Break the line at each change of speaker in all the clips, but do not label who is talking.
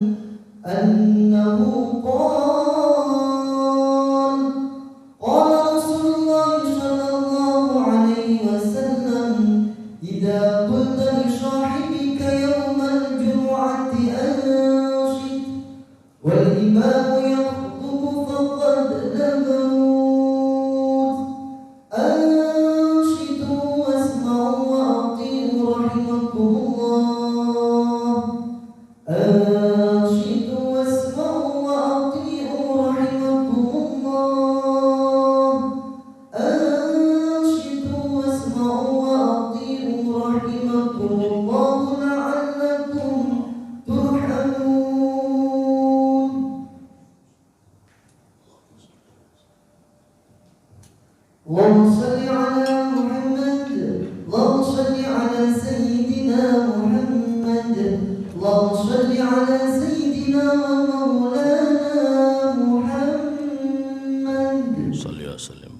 أنه قال رسول الله صلى الله عليه وسلم إذا قلت لصاحبك يوم الجمعة أنصت والإمام يخطب فقد لغوت أنصتوا واسمعوا وأطيعوا رحمكم الله أنصتوا واسمعوا وأطيعوا رحمكم الله أنصتوا واسمعوا وأطيعوا رحمكم الله لعلكم ترحمون. اللهم صل على محمد اللهم صل على سيدنا محمد اللهم صل على سيدنا ومولانا محمد
صلى الله عليه وسلم.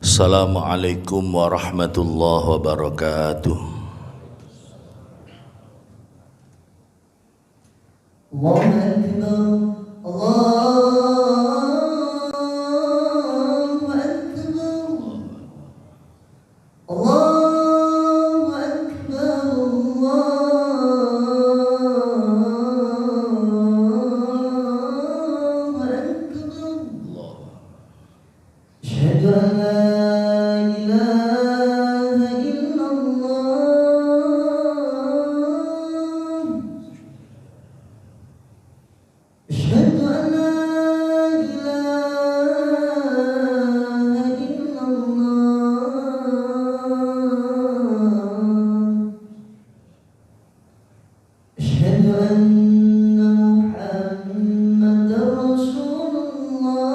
Assalamualaikum warahmatullahi wabarakatuh.
Allahu Akbar Allahu Akbar Allahu Akbar. Asyhadu an la ilaha illallah. Asyhadu an la ilaha illallah. Asyhadu anna Muhammadar Rasulullah.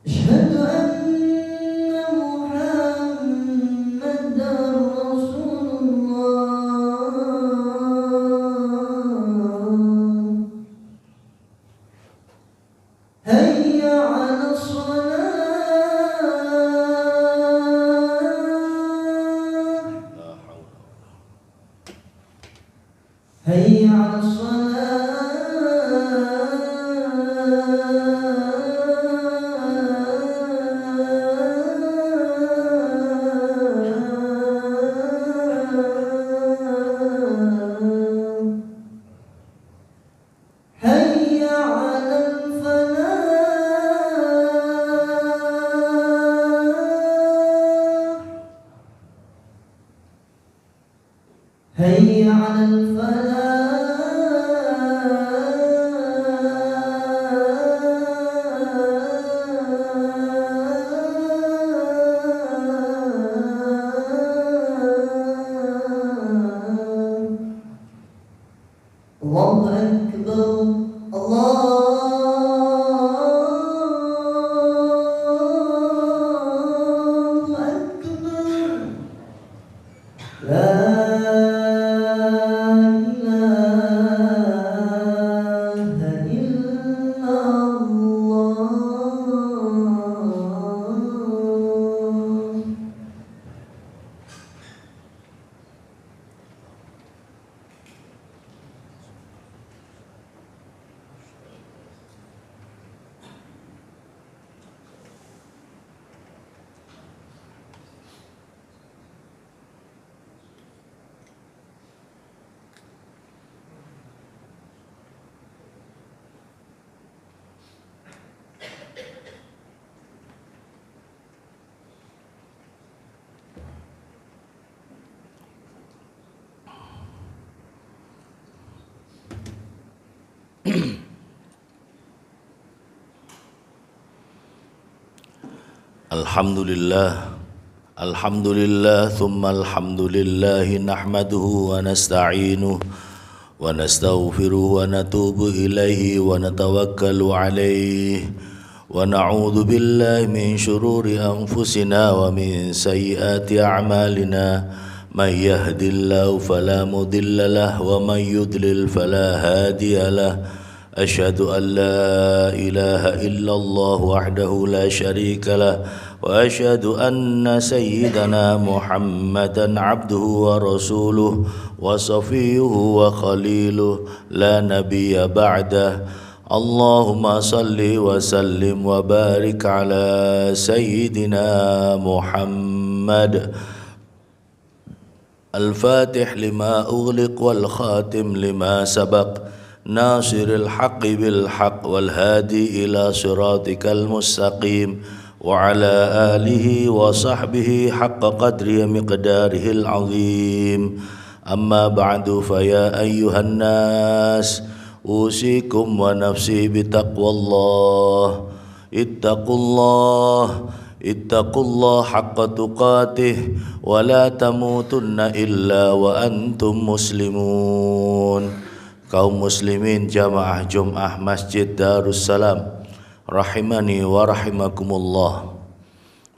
Asyhadu anna Muhammadar Rasulullah. Hayya 'alas shalah. Hayya 'alas salah. Hayya 'alal falah. Hayya 'alal falah. Allahu Akbar Allahu Akbar. La ilaha illallah.
Alhamdulillah thumma alhamdulillah nahmaduhu wa nasta'inuhu wa nastaghfiruhu wa natubu ilaihi wa natawakkalu alaihi wa na'udzu billahi min shururi anfusina wa min sayyiati a'malina may yahdihillahu fala mudilla lahu wa may yudlil fala hadiya lahu. Asyhadu an la ilaha illallah wahdahu la syarika lah وأشهد أن سيدنا محمدا عبده ورسوله وصفيه وخليله لا نبي بعده اللهم صل وسلم وبارك على سيدنا محمد الفاتح لما أغلق والخاتم لما سبق ناصر الحق بالحق والهادي إلى صراطك المستقيم وعلى آله وصحبه حق قدره مقداره العظيم أما بعد فيا أيها الناس أوصيكم ونفسي بتقوى الله اتقوا الله حق تقاته ولا تموتن إلا وأنتم مسلمون. Kaum muslimin jamaah Jum'ah Masjid Darussalam rahimani wa rahimakumullah.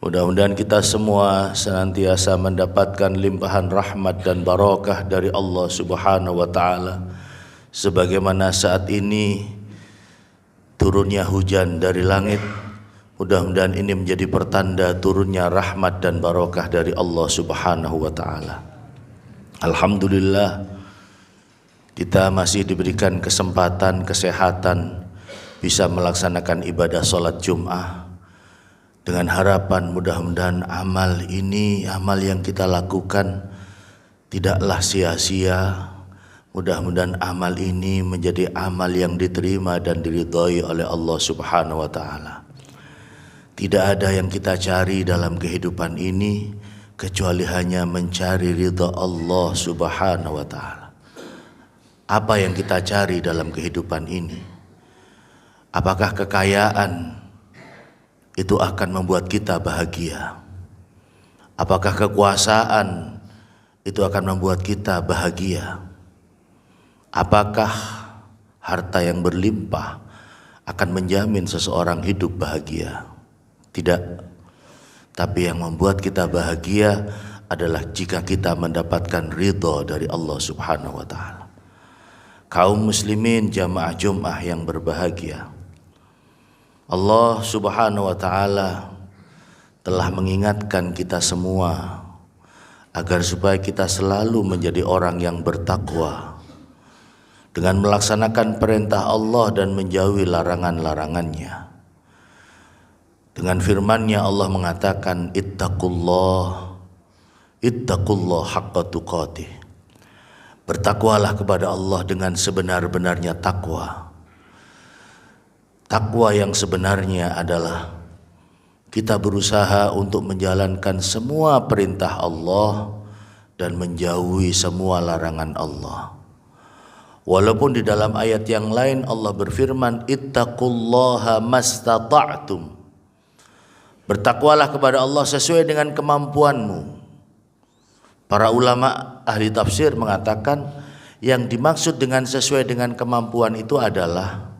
Mudah-mudahan kita semua senantiasa mendapatkan limpahan rahmat dan barakah dari Allah Subhanahu wa taala. Sebagaimana saat ini turunnya hujan dari langit, mudah-mudahan ini menjadi pertanda turunnya rahmat dan barakah dari Allah Subhanahu wa taala. Alhamdulillah kita masih diberikan kesempatan, kesehatan, bisa melaksanakan ibadah sholat Jum'ah dengan harapan mudah-mudahan amal ini, amal yang kita lakukan tidaklah sia-sia. Mudah-mudahan amal ini menjadi amal yang diterima dan diridhai oleh Allah Subhanahu wa taala. Tidak ada yang kita cari dalam kehidupan ini kecuali hanya mencari ridha Allah Subhanahu wa taala. Apa yang kita cari dalam kehidupan ini? Apakah kekayaan itu akan membuat kita bahagia? Apakah kekuasaan itu akan membuat kita bahagia? Apakah harta yang berlimpah akan menjamin seseorang hidup bahagia? Tidak. Tapi yang membuat kita bahagia adalah jika kita mendapatkan ridha dari Allah Subhanahu wa taala. Kaum muslimin jamaah Jum'ah yang berbahagia, Allah Subhanahu wa taala telah mengingatkan kita semua agar supaya kita selalu menjadi orang yang bertakwa dengan melaksanakan perintah Allah dan menjauhi larangan-larangannya. Dengan firman-Nya Allah mengatakan ittaqullah haqqa tuqatih. Bertakwalah kepada Allah dengan sebenar-benarnya takwa. Takwa yang sebenarnya adalah kita berusaha untuk menjalankan semua perintah Allah dan menjauhi semua larangan Allah. Walaupun di dalam ayat yang lain Allah berfirman ittaqullaha mastata'tum. Bertakwalah kepada Allah sesuai dengan kemampuanmu. Para ulama ahli tafsir mengatakan yang dimaksud dengan sesuai dengan kemampuan itu adalah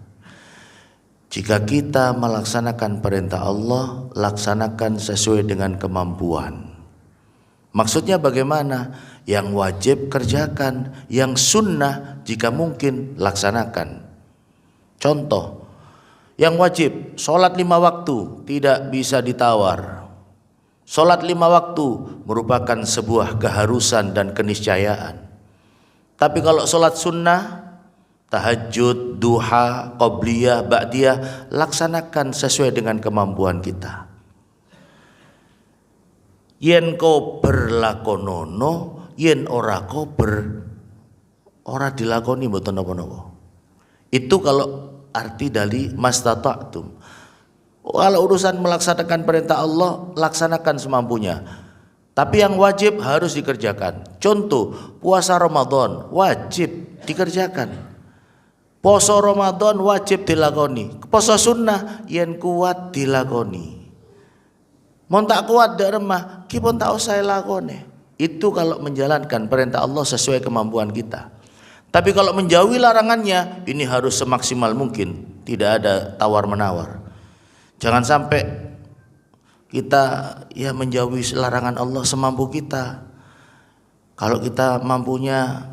jika kita melaksanakan perintah Allah, laksanakan sesuai dengan kemampuan. Maksudnya bagaimana? Yang wajib kerjakan, yang sunnah jika mungkin laksanakan. Contoh, yang wajib sholat 5 waktu tidak bisa ditawar. Sholat 5 waktu merupakan sebuah keharusan dan keniscayaan. Tapi kalau sholat sunnah, tahajud, duha, qobliyah, ba'diyah, laksanakan sesuai dengan kemampuan kita. Yen ko berlakonono, yen ora ko ora dilakoni mboten napa-napa. Itu kalau arti dari mastata'tum. Kalau urusan melaksanakan perintah Allah, laksanakan semampunya. Tapi yang wajib harus dikerjakan. Contoh, puasa Ramadan wajib dikerjakan. Poso Ramadan wajib dilakoni. Poso sunnah yen kuat dilakoni. Mon tak kuat dak remah, ki pun tak usah lakone. Itu kalau menjalankan perintah Allah sesuai kemampuan kita. Tapi kalau menjauhi larangannya, ini harus semaksimal mungkin. Tidak ada tawar-menawar. Jangan sampai kita menjauhi larangan Allah semampu kita. Kalau kita mampunya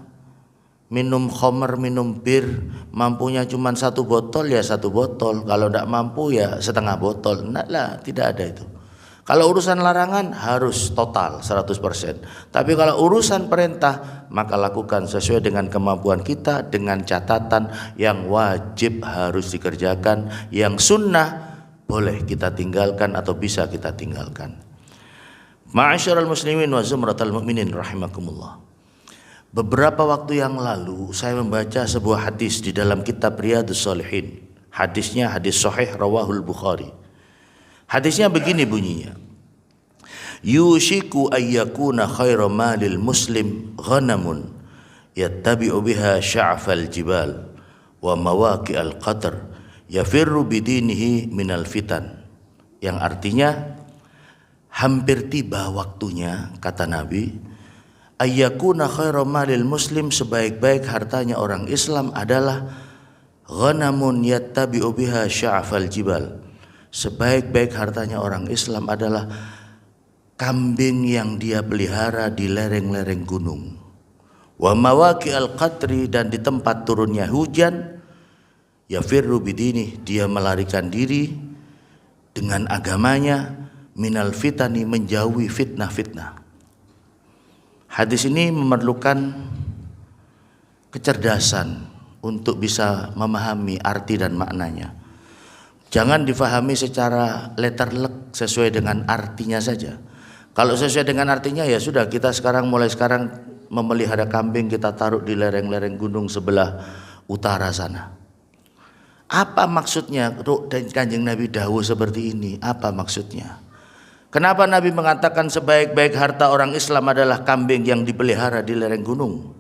minum khamr, minum bir, mampunya cuma 1 botol ya 1 botol. Kalau tidak mampu ya setengah botol. Nah lah, tidak ada itu. Kalau urusan larangan harus total 100%. Tapi kalau urusan perintah maka lakukan sesuai dengan kemampuan kita, dengan catatan yang wajib harus dikerjakan, yang sunnah boleh kita tinggalkan atau bisa kita tinggalkan. Ma'asyiral muslimin wa zumratal mu'minin rahimakumullah. Beberapa waktu yang lalu saya membaca sebuah hadis di dalam kitab Riyadhus Shalihin. Hadisnya hadis sahih rawahul Bukhari. Hadisnya begini bunyinya. Yushiku ayyakuna khairu malil muslim ghanamun yattabi'u biha sya'fal jibal wa mawaqi'al qatr yafirru bidinihi minal fitan. Yang artinya hampir tiba waktunya, kata Nabi, ayyakuna khairu malil muslim, sebaik-baik hartanya orang Islam adalah ghanamun yattabi'u biha sya'fal jibal. Sebaik-baik hartanya orang Islam adalah kambing yang dia pelihara di lereng-lereng gunung. Wa mawaqi'al qatri, dan di tempat turunnya hujan. Yafirru bidini, dia melarikan diri dengan agamanya, minal fitani, menjauhi fitnah-fitnah. Hadis ini memerlukan kecerdasan untuk bisa memahami arti dan maknanya. Jangan difahami secara letterlek sesuai dengan artinya saja. Kalau sesuai dengan artinya ya sudah, kita mulai sekarang memelihara kambing, kita taruh di lereng-lereng gunung sebelah utara sana. Apa maksudnya dan Kanjeng Nabi dawuh seperti ini? Apa maksudnya? Kenapa Nabi mengatakan sebaik-baik harta orang Islam adalah kambing yang dipelihara di lereng gunung?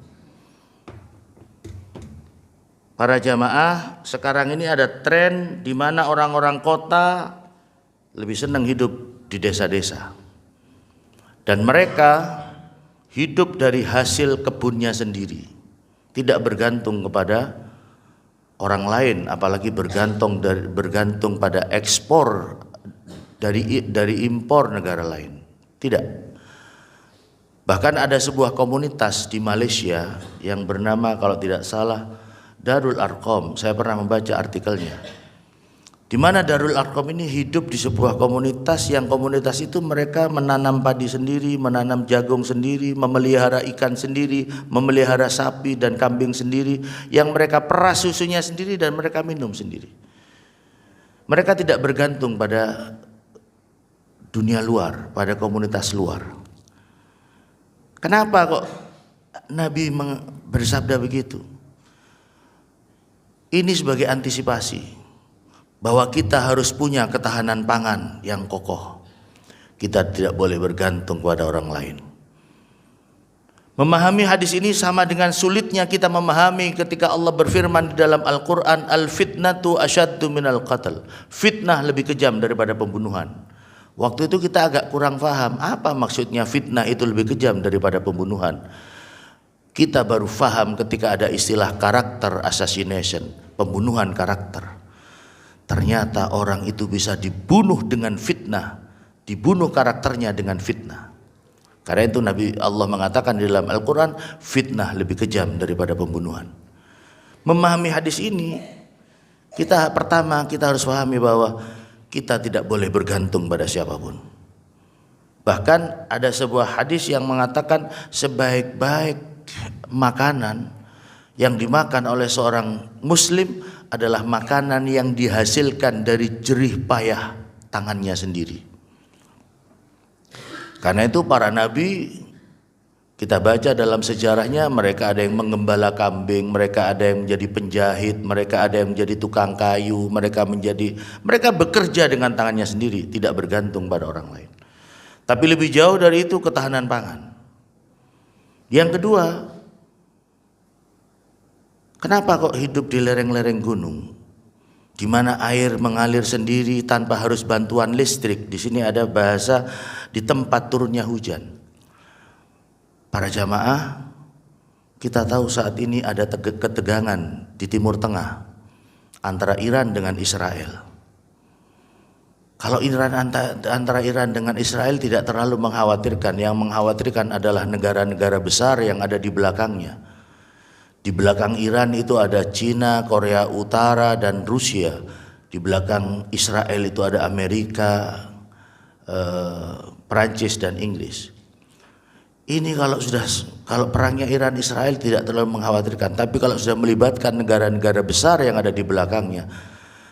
Para jamaah, sekarang ini ada tren di mana orang-orang kota lebih senang hidup di desa-desa. Dan mereka hidup dari hasil kebunnya sendiri. Tidak bergantung kepada orang lain, apalagi bergantung pada ekspor dari impor negara lain. Tidak. Bahkan ada sebuah komunitas di Malaysia yang bernama, kalau tidak salah, Darul Arqam. Saya pernah membaca artikelnya, di mana Darul Arqam ini hidup di sebuah komunitas yang komunitas itu mereka menanam padi sendiri, menanam jagung sendiri, memelihara ikan sendiri, memelihara sapi dan kambing sendiri, yang mereka peras susunya sendiri dan mereka minum sendiri. Mereka tidak bergantung pada dunia luar, pada komunitas luar. Kenapa kok Nabi bersabda begitu? Ini sebagai antisipasi bahwa kita harus punya ketahanan pangan yang kokoh. Kita tidak boleh bergantung kepada orang lain. Memahami hadis ini sama dengan sulitnya kita memahami ketika Allah berfirman di dalam Al-Quran, al-fitnatu asyaddu minal qatl. Fitnah lebih kejam daripada pembunuhan. Waktu itu kita agak kurang paham apa maksudnya fitnah itu lebih kejam daripada pembunuhan. Kita baru paham ketika ada istilah karakter assassination, pembunuhan karakter. Ternyata orang itu bisa dibunuh dengan fitnah, dibunuh karakternya dengan fitnah. Karena itu Allah mengatakan di dalam Al-Quran, fitnah lebih kejam daripada pembunuhan. Memahami hadis ini, pertama kita harus pahami bahwa kita tidak boleh bergantung pada siapapun. Bahkan ada sebuah hadis yang mengatakan sebaik-baik makanan yang dimakan oleh seorang muslim adalah makanan yang dihasilkan dari jerih payah tangannya sendiri. Karena itu para nabi, kita baca dalam sejarahnya, mereka ada yang menggembala kambing, mereka ada yang menjadi penjahit, mereka ada yang menjadi tukang kayu, mereka bekerja dengan tangannya sendiri, tidak bergantung pada orang lain. Tapi lebih jauh dari itu ketahanan pangan. Yang kedua, kenapa kok hidup di lereng-lereng gunung, di mana air mengalir sendiri tanpa harus bantuan listrik? Di sini ada bahasa di tempat turunnya hujan. Para jamaah, kita tahu saat ini ada ketegangan di Timur Tengah antara Iran dengan Israel. Kalau antara Iran dengan Israel tidak terlalu mengkhawatirkan, yang mengkhawatirkan adalah negara-negara besar yang ada di belakangnya. Di belakang Iran itu ada Cina, Korea Utara, dan Rusia. Di belakang Israel itu ada Amerika, Perancis dan Inggris. Ini kalau perangnya Iran Israel tidak terlalu mengkhawatirkan, tapi kalau sudah melibatkan negara-negara besar yang ada di belakangnya,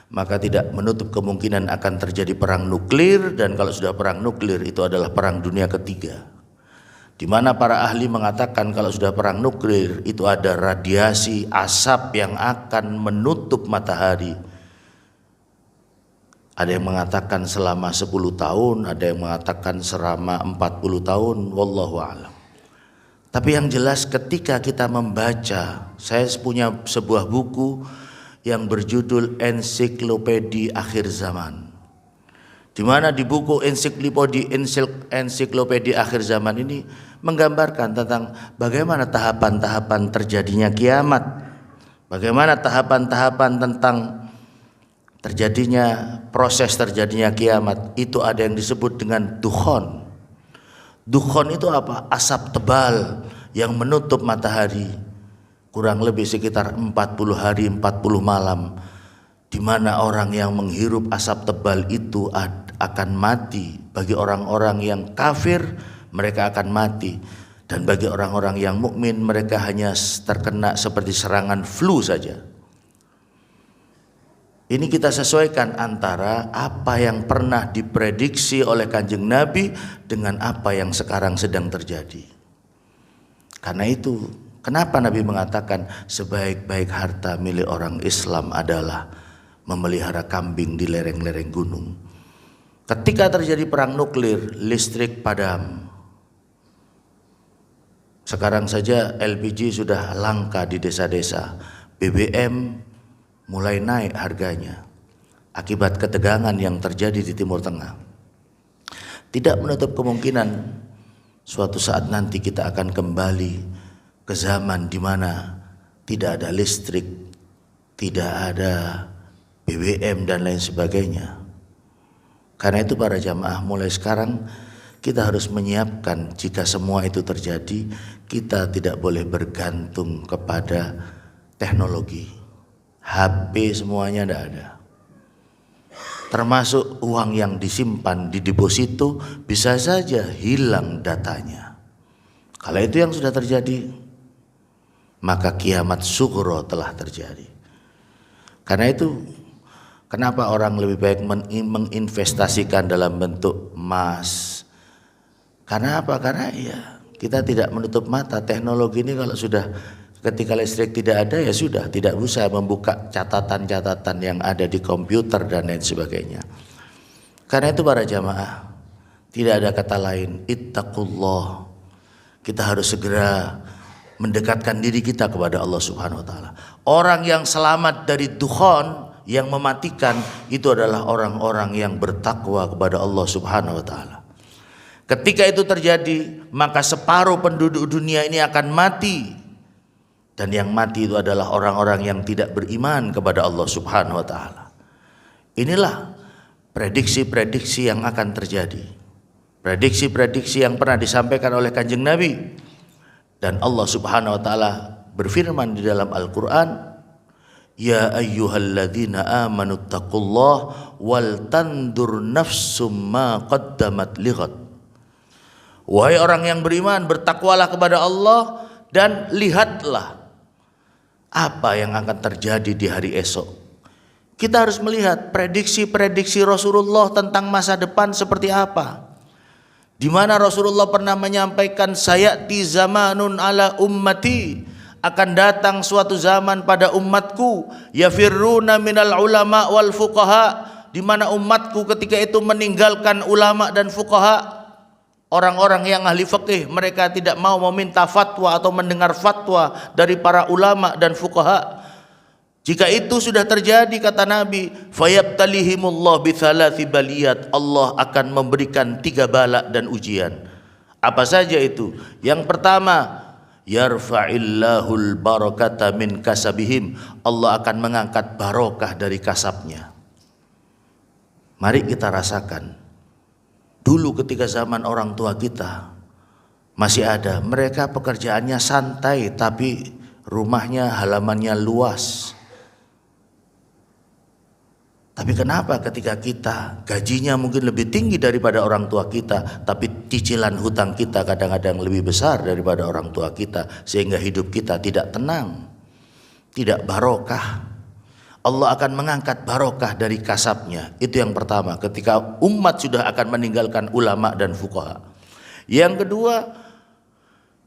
maka tidak menutup kemungkinan akan terjadi perang nuklir, dan kalau sudah perang nuklir itu adalah perang dunia ketiga. Di mana para ahli mengatakan kalau sudah perang nuklir itu ada radiasi asap yang akan menutup matahari. Ada yang mengatakan selama 10 tahun, ada yang mengatakan selama 40 tahun, wallahu a'lam. Tapi yang jelas ketika kita membaca, saya punya sebuah buku yang berjudul Ensiklopedia Akhir Zaman. Di mana di buku Ensiklopedia Akhir Zaman ini menggambarkan tentang bagaimana tahapan-tahapan terjadinya kiamat. Bagaimana tahapan-tahapan tentang terjadinya proses terjadinya kiamat. Itu ada yang disebut dengan dukhon. Dukhon itu apa? Asap tebal yang menutup matahari. Kurang lebih sekitar 40 hari 40 malam. Di mana orang yang menghirup asap tebal itu akan mati. Bagi orang-orang yang kafir mereka akan mati. Dan bagi orang-orang yang mukmin mereka hanya terkena seperti serangan flu saja. Ini kita sesuaikan antara apa yang pernah diprediksi oleh Kanjeng Nabi dengan apa yang sekarang sedang terjadi. Karena itu, kenapa Nabi mengatakan sebaik-baik harta milik orang Islam adalah memelihara kambing di lereng-lereng gunung. Ketika terjadi perang nuklir, listrik padam. Sekarang saja LPG sudah langka di desa-desa. BBM mulai naik harganya akibat ketegangan yang terjadi di Timur Tengah. Tidak menutup kemungkinan suatu saat nanti kita akan kembali ke zaman di mana tidak ada listrik, tidak ada BBM dan lain sebagainya. Karena itu para jamaah, mulai sekarang kita harus menyiapkan jika semua itu terjadi, kita tidak boleh bergantung kepada teknologi. HP semuanya tidak ada. Termasuk uang yang disimpan di deposito bisa saja hilang datanya. Kalau itu yang sudah terjadi, maka kiamat sughra telah terjadi. Karena itu kenapa orang lebih baik menginvestasikan dalam bentuk emas? Karena apa? Karena ya kita tidak menutup mata teknologi ini kalau sudah ketika listrik tidak ada ya sudah tidak bisa membuka catatan-catatan yang ada di komputer dan lain sebagainya. Karena itu para jamaah, tidak ada kata lain, ittaqullah. Kita harus segera mendekatkan diri kita kepada Allah Subhanahu wa taala. Orang yang selamat dari dukhon yang mematikan itu adalah orang-orang yang bertakwa kepada Allah Subhanahu wa taala. Ketika itu terjadi, maka separuh penduduk dunia ini akan mati. Dan yang mati itu adalah orang-orang yang tidak beriman kepada Allah Subhanahu wa taala. Inilah prediksi-prediksi yang akan terjadi. Prediksi-prediksi yang pernah disampaikan oleh Kanjeng Nabi. Dan Allah Subhanahu wa taala berfirman di dalam Al-Qur'an, "Ya ayyuhalladzina amanu taqullaha wal tandur nafsum ma qaddamat lighad." Wahai orang yang beriman, bertakwalah kepada Allah dan lihatlah apa yang akan terjadi di hari esok. Kita harus melihat prediksi-prediksi Rasulullah tentang masa depan seperti apa. Di mana Rasulullah pernah menyampaikan, sayati zamanun ala ummati, akan datang suatu zaman pada umatku, yafirruna minal ulama wal fuqaha, di mana umatku ketika itu meninggalkan ulama dan fuqaha. Orang-orang yang ahli fikih, mereka tidak mau meminta fatwa atau mendengar fatwa dari para ulama dan fuqaha. Jika itu sudah terjadi, kata Nabi, fayabtalihimullah bithalathi baliyat, Allah akan memberikan 3 bala dan ujian. Apa saja itu? Yang pertama, yarfa'illahul barakata min kasabihim, Allah akan mengangkat barokah dari kasabnya. Mari kita rasakan. Dulu ketika zaman orang tua kita masih ada, mereka pekerjaannya santai tapi rumahnya halamannya luas. Tapi kenapa ketika kita gajinya mungkin lebih tinggi daripada orang tua kita, tapi cicilan hutang kita kadang-kadang lebih besar daripada orang tua kita, sehingga hidup kita tidak tenang, tidak barokah. Allah akan mengangkat barokah dari kasabnya. Itu yang pertama, ketika umat sudah akan meninggalkan ulama dan fuqaha. Yang kedua,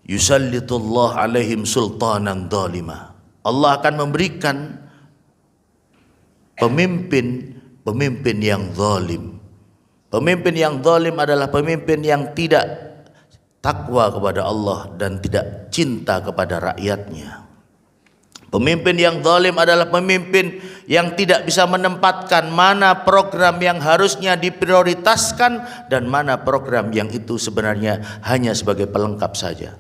yusallitullah alaihim sultanan dhalima. Allah akan memberikan pemimpin yang zalim. Pemimpin yang zalim adalah pemimpin yang tidak takwa kepada Allah dan tidak cinta kepada rakyatnya. Pemimpin yang zalim adalah pemimpin yang tidak bisa menempatkan mana program yang harusnya diprioritaskan dan mana program yang itu sebenarnya hanya sebagai pelengkap saja.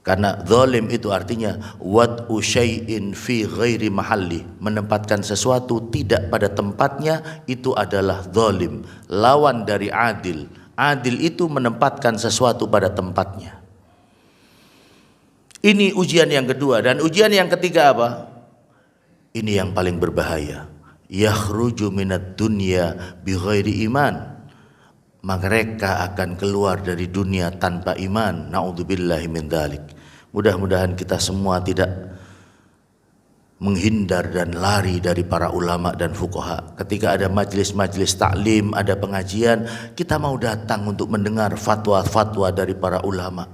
Karena zalim itu artinya wad'u syai'in fi ghairi mahalli, menempatkan sesuatu tidak pada tempatnya, itu adalah zalim. Lawan dari adil. Adil itu menempatkan sesuatu pada tempatnya. Ini ujian yang kedua. Dan ujian yang ketiga apa? Ini yang paling berbahaya. Yakhruju minad dunya bi ghairi iman. Mereka akan keluar dari dunia tanpa iman. Na'udzubillahi min dzalik. Mudah-mudahan kita semua tidak menghindar dan lari dari para ulama dan fuqaha. Ketika ada majlis-majlis taklim, ada pengajian, kita mau datang untuk mendengar fatwa-fatwa dari para ulama,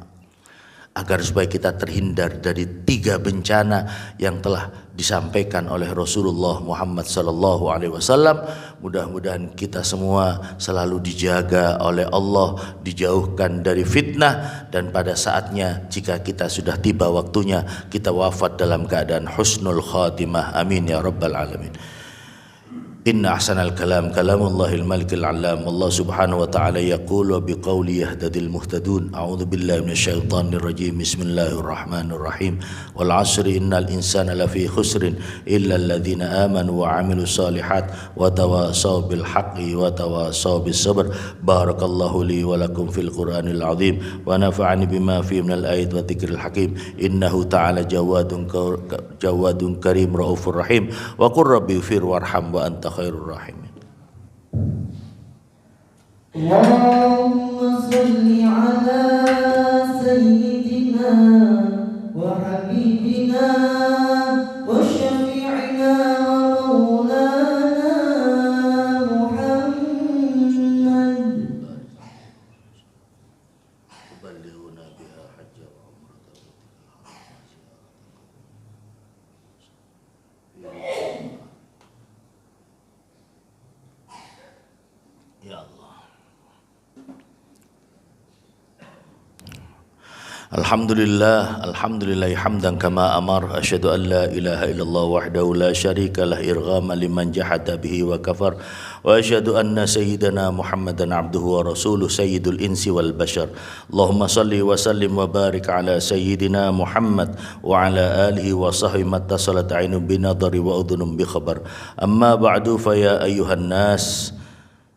agar supaya kita terhindar dari 3 bencana yang telah disampaikan oleh Rasulullah Muhammad SAW. Mudah-mudahan kita semua selalu dijaga oleh Allah, dijauhkan dari fitnah, dan pada saatnya jika kita sudah tiba waktunya, kita wafat dalam keadaan husnul khatimah. Amin ya rabbal alamin. Inna ahsanal kalam kalamullahil malikil alam. Allah subhanahu wa ta'ala yaqul wa biqawli yahdadil muhtadun. A'udhu billahi minasyaitanir rajim. Bismillahirrahmanirrahim. Wal asri innal insana lafi khusrin illa alladhina amanu wa amilu salihat wa tawasaw bil haqqi wa tawasaw bis sabr. Barakallahu li wa lakum fil Qur'anil azim wa nafa'ani bima fi minal ayat wa dhikril hakim. Innahu ta'ala jawadun karim raufur rahim. Wa qur rabbi fir warham wa anta khairur rahimin.
Allahumma salli ala sayyidina wa habibina wa syafi'ina wa maulana Muhammad.
Tuballighuna biha hajja wa umrata. Ya Allah. Alhamdulillah, alhamdulillah hamdan kama amar. Asyhadu an la ilaha illallah wahdahu la syarika lah irghama liman jahada bihi wa kafar. Wa asyhadu anna sayyidana Muhammadan abduhu wa rasuluh sayyidul insi wal bashar. Allahumma salli wa sallim wa barik ala sayyidina Muhammad wa ala alihi wa sahbihi mattasalat ainun binadari wa udhunum bi khabar. Amma ba'du fa ya ayyuhan nas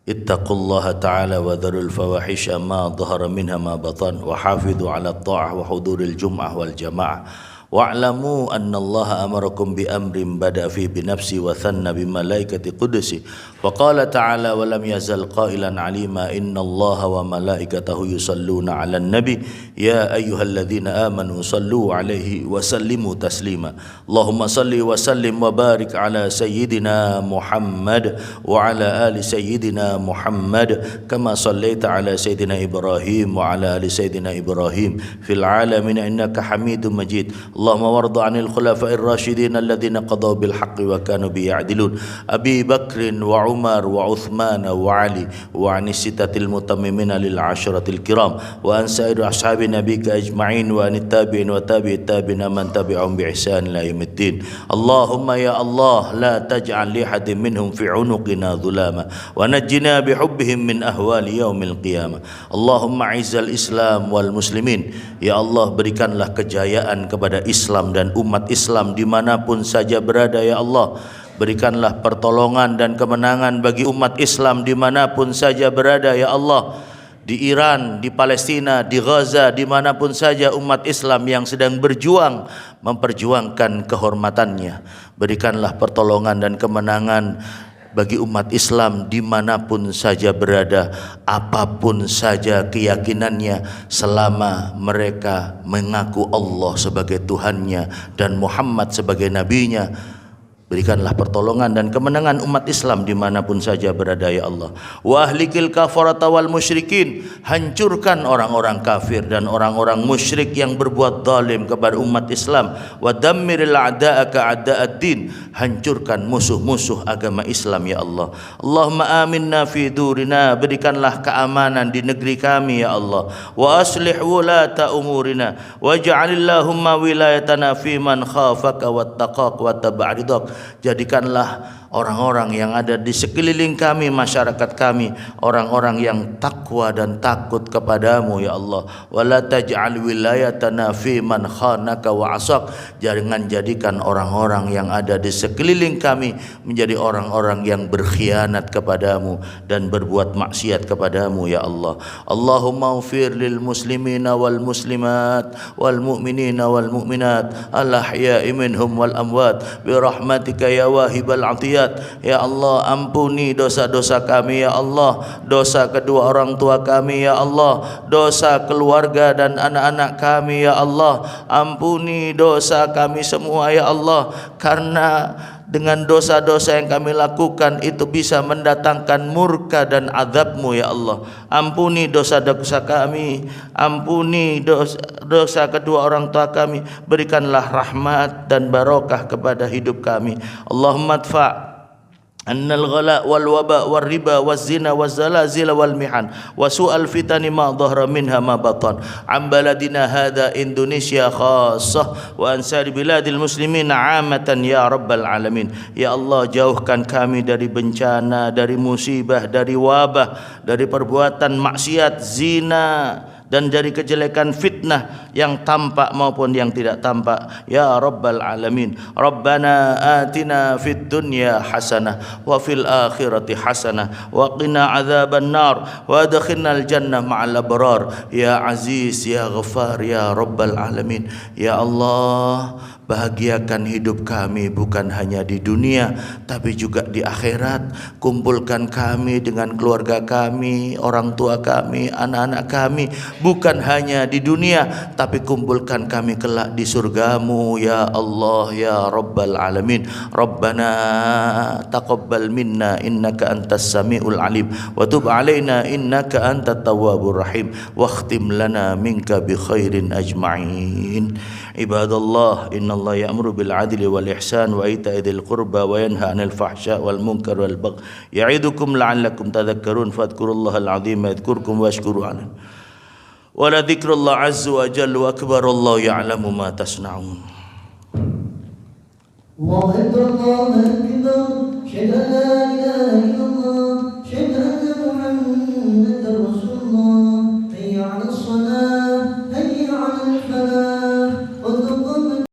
ittaqullaha ta'ala wa dharul fawahisha ma dhahara minha ma batan wa hafidhu ala ta'ah wa huduril jum'ah wal jama'ah wa'lamu anna Allah amarakum bi amrin bada fi bi nafsi wa thanna bi malaikati qudusi wa qala ta'ala wa lam yazal qailan alima inna Allah wa malaikatahu yusalluna 'alan nabi ya ayyuhalladzina amanu sallu 'alaihi wa sallimu taslima. Allahumma salli wa sallim wa barik ala sayyidina Muhammad wa ala ali sayyidina Muhammad kama sallaita ala sayyidina Ibrahim wa ala ali sayyidina Ibrahim fil alamin innaka Hamidum Majid. Allahumma warda 'anil khulafa'ir rasyidin alladziina qadaw bil haqqi wa kanu bi ya'dilun Abi Bakrin wa Umar wa Uthman wa Ali wa 'anis sittatil mutammimin lil 'asharatil kiram wa an sa'ir ashabi nabika ajma'in wa anit tabi'in wa tabi'it tabi'in man tabi'ahum bi ihsan ila yaumiddin. Allahumma ya Allah la taj'al li hadin minhum fi 'unuqina dhulama wa najjina bi hubbihim min ahwali yaumil qiyamah. Allahumma 'izzal Islam wal muslimin. Ya Allah, berikanlah kejayaan kepada Islam dan umat Islam dimanapun saja berada ya Allah. Berikanlah pertolongan dan kemenangan bagi umat Islam dimanapun saja berada ya Allah. Di Iran, di Palestina, di Gaza, dimanapun saja umat Islam yang sedang berjuang memperjuangkan kehormatannya. Berikanlah pertolongan dan kemenangan bagi umat Islam dimanapun saja berada, apapun saja keyakinannya, selama mereka mengaku Allah sebagai Tuhannya dan Muhammad sebagai nabinya. Berikanlah pertolongan dan kemenangan umat Islam dimanapun saja berada ya Allah. Wa ahlikil kafarata wal musyrikin, hancurkan orang-orang kafir dan orang-orang musyrik yang berbuat zalim kepada umat Islam. Wa dammiril a'da'a ka'da'ad-din, hancurkan musuh-musuh agama Islam ya Allah. Allahumma aminna fi durina, berikanlah keamanan di negeri kami ya Allah. Wa aslih wulata umurina waj'alillahumma wilayatana fi man khafaka wattaqaka wattaba'a. Jadikanlah orang-orang yang ada di sekeliling kami, masyarakat kami, orang-orang yang takwa dan takut kepadamu ya Allah. Wala taj'al wilayatana fi man khanaka wa asak, jangan jadikan orang-orang yang ada di sekeliling kami menjadi orang-orang yang berkhianat kepadamu dan berbuat maksiat kepadamu ya Allah. Allahumma ufir lil muslimina wal muslimat wal mu'minina wal mu'minat al ahya'i minhum wal amwat bi rahmatika ya wahibal atiyat. Ya Allah, ampuni dosa-dosa kami ya Allah, dosa kedua orang tua kami ya Allah, dosa keluarga dan anak-anak kami ya Allah. Ampuni dosa kami semua ya Allah, karena dengan dosa-dosa yang kami lakukan itu bisa mendatangkan murka dan azab-Mu ya Allah. Ampuni dosa-dosa kami, ampuni dosa kedua orang tua kami, berikanlah rahmat dan barokah kepada hidup kami. Allahumma adfa' annal ghala wal waba wal riba waz zina waz zalazil wal mihan wa su'al fitani ma dhahara minha ma batan an baladina hadha Indonesia khassah wa an sa'ir biladil muslimin 'amatan ya rabbal alamin. Ya Allah, jauhkan kami dari bencana, dari musibah, dari wabah, dari perbuatan maksiat, zina, dan dari kejelekan fitnah yang tampak maupun yang tidak tampak ya rabbal alamin. Rabbana atina fid dunya hasanah wa fil akhirati hasanah wa qina adzaban nar wa adkhilnal jannah ma'al abrar ya aziz ya ghafar ya rabbal alamin. Ya Allah, bahagiakan hidup kami bukan hanya di dunia tapi juga di akhirat. Kumpulkan kami dengan keluarga kami, orang tua kami, anak-anak kami, bukan hanya di dunia tapi kumpulkan kami kelak di surgamu ya Allah ya rabbal alamin. Rabbana taqabbal minna innaka antas samiul alim wa tub alaina innaka antat tawwabur rahim wa khtim lana minka bi khairin ajma'in. Ibadallah, innallaha ya'muru bil 'adli wal ihsan wa ita'i dzil qurba wa yanha 'anil fahsya'i wal munkar wal baghi ya'idukum la'allakum tadhakkarun fadhkurullaha al-'azima yadhkurkum washkuru 'alaihi wa la dzikrullah 'azza wa jalla wa akbar. Allahu ya'lamu ma tasna'un.
Allahu akbar, Allahu akbar, syahadu an la ilaha